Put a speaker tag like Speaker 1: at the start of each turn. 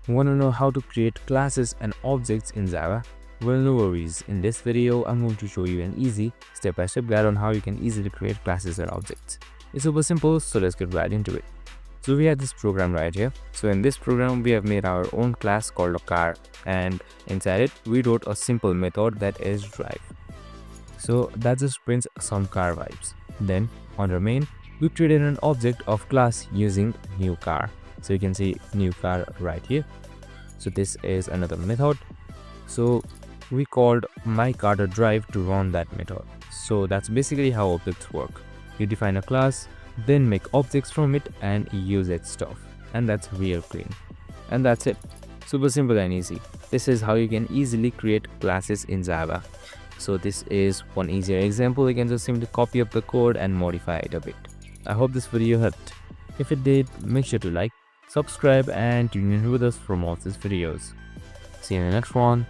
Speaker 1: Want to know how to create classes and objects in Java? Well, no worries. In this video, I'm going to show you an easy step-by-step guide on how you can easily create classes and objects. It's super simple, so let's get right into it. So we have this program right here. So in this program, we have made our own class called a car, and inside it, we wrote a simple method that is drive. So that just prints some car vibes. Then on main, we created an object of class using new car. So you can see new car right here. So this is another method. So we called myCar.drive to run that method. So that's basically how objects work. You define a class, then make objects from it and use its stuff. And that's real clean. And that's it. Super simple and easy. This is how you can easily create classes in Java. So this is one easier example. You can just simply copy up the code and modify it a bit. I hope this video helped. If it did, make sure to like, subscribe and tune in with us for more of these videos. See you in the next one.